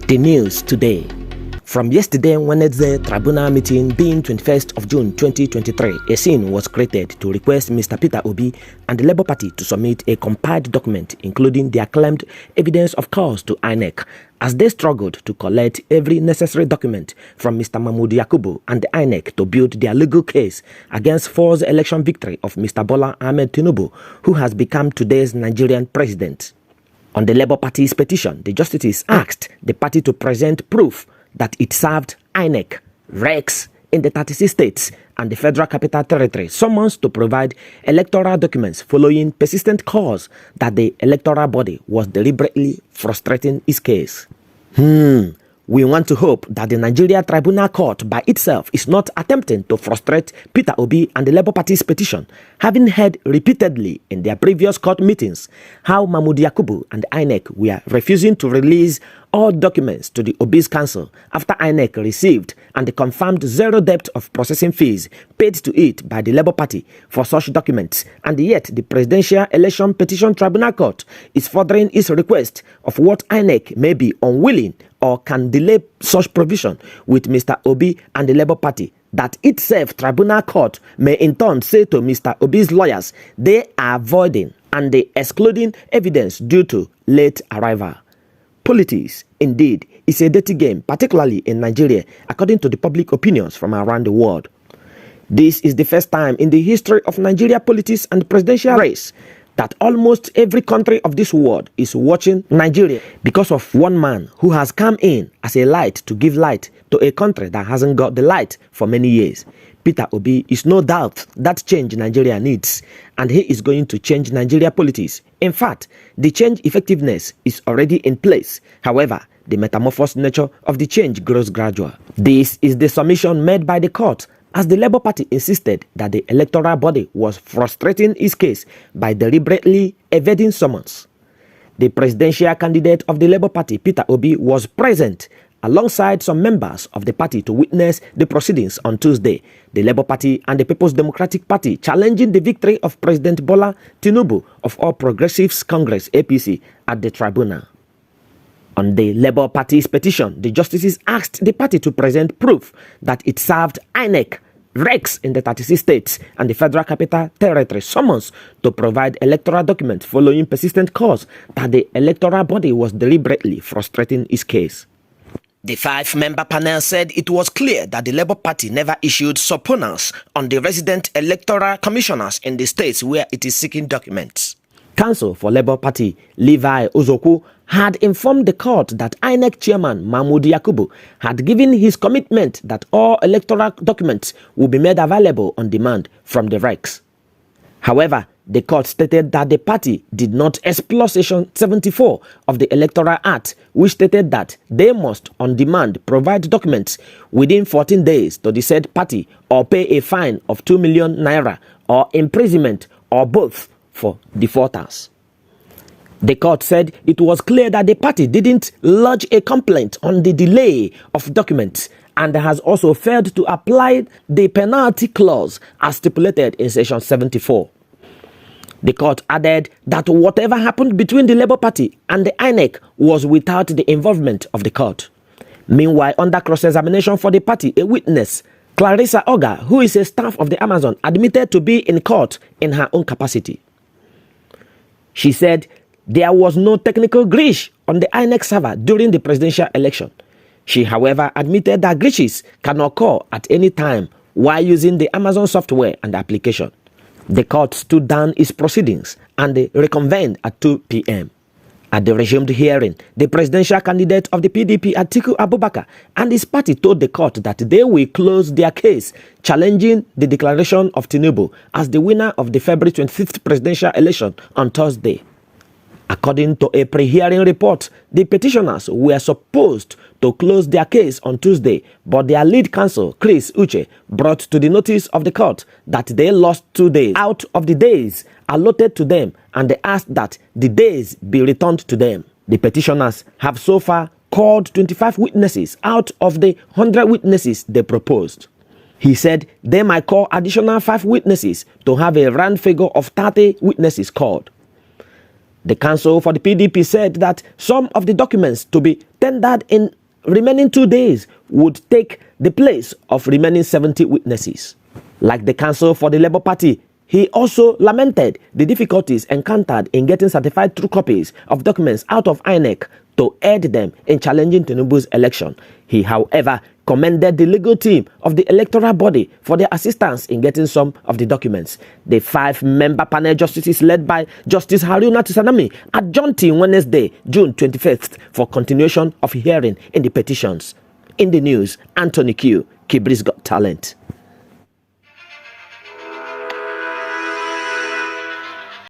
The news today. From yesterday Wednesday tribunal meeting being 21st of June 2023, a scene was created to request Mr. Peter Obi and the Labour Party to submit a compiled document including their claimed evidence of cause to INEC as they struggled to collect every necessary document from Mr. Mahmoud Yakubu and the INEC to build their legal case against false election victory of Mr. Bola Ahmed Tinubu, who has become today's Nigerian president. On the Labour Party's petition, the justices asked the party to present proof that it served INEC, REX in the 36 states and the Federal Capital Territory summons to provide electoral documents following persistent calls that the electoral body was deliberately frustrating its case. We want to hope that the Nigeria Tribunal Court by itself is not attempting to frustrate Peter Obi and the Labour Party's petition, having heard repeatedly in their previous court meetings how Mahmoud Yakubu and INEC were refusing to release all documents to the Obi's council after INEC received and confirmed zero debt of processing fees paid to it by the Labour Party for such documents, and yet the Presidential Election Petition Tribunal Court is furthering its request of what INEC may be unwilling or can delay such provision with Mr. Obi and the Labour Party, that itself Tribunal Court may in turn say to Mr. Obi's lawyers they are voiding and they excluding evidence due to late arrival. Politics, indeed, is a dirty game, particularly in Nigeria, according to the public opinions from around the world. This is the first time in the history of Nigeria politics and presidential race that almost every country of this world is watching Nigeria because of one man who has come in as a light to give light to a country that hasn't got the light for many years. Peter Obi is no doubt that change Nigeria needs, and he is going to change Nigeria politics. In fact, the change effectiveness is already in place. However, the metamorphosed nature of the change grows gradual. This is the submission made by the court as the Labour Party insisted that the electoral body was frustrating its case by deliberately evading summons. The presidential candidate of the Labour Party, Peter Obi, was present alongside some members of the party to witness the proceedings on Tuesday. The Labour Party and the People's Democratic Party challenging the victory of President Bola Tinubu of All Progressives Congress (APC) at the tribunal. On the Labour Party's petition, the justices asked the party to present proof that it served INEC, REX in the 36 states and the Federal Capital Territory summons to provide electoral documents following persistent calls that the electoral body was deliberately frustrating its case. The five-member panel said it was clear that the Labour Party never issued subpoenas on the resident electoral commissioners in the states where it is seeking documents. Counsel for Labour Party Levi Ozoku had informed the court that INEC chairman Mahmoud Yakubu had given his commitment that all electoral documents will be made available on demand from the REX. However, the court stated that the party did not explore Section 74 of the Electoral Act, which stated that they must on demand provide documents within 14 days to the said party or pay a fine of 2 million naira or imprisonment or both for defaulters. The court said it was clear that the party didn't lodge a complaint on the delay of documents and has also failed to apply the penalty clause as stipulated in Section 74. The court added that whatever happened between the Labour Party and the INEC was without the involvement of the court. Meanwhile, under cross-examination for the party, a witness, Clarissa Oga, who is a staff of the Amazon, admitted to be in court in her own capacity. She said there was no technical glitch on the INEC server during the presidential election. She, however, admitted that glitches can occur at any time while using the Amazon software and application. The court stood down its proceedings and they reconvened at 2 p.m. At the resumed hearing, the presidential candidate of the PDP, Atiku Abubakar, and his party told the court that they will close their case, challenging the declaration of Tinubu as the winner of the February 25th presidential election on Thursday. According to a pre-hearing report, the petitioners were supposed to close their case on Tuesday, but their lead counsel, Chris Uche, brought to the notice of the court that they lost 2 days out of the days allotted to them, and they asked that the days be returned to them. The petitioners have so far called 25 witnesses out of the 100 witnesses they proposed. He said they might call additional 5 witnesses to have a round figure of 30 witnesses called. The counsel for the PDP said that some of the documents to be tendered in remaining 2 days would take the place of remaining 70 witnesses. Like the counsel for the Labour Party, he also lamented the difficulties encountered in getting certified true copies of documents out of INEC to aid them in challenging Tinubu's election. He, however, commended the legal team of the electoral body for their assistance in getting some of the documents. The 5-member panel justices led by Justice Haruna Tsanami adjourned till Wednesday, June 21st for continuation of hearing in the petitions. In the news, Anthony Q. Kibri's Got Talent.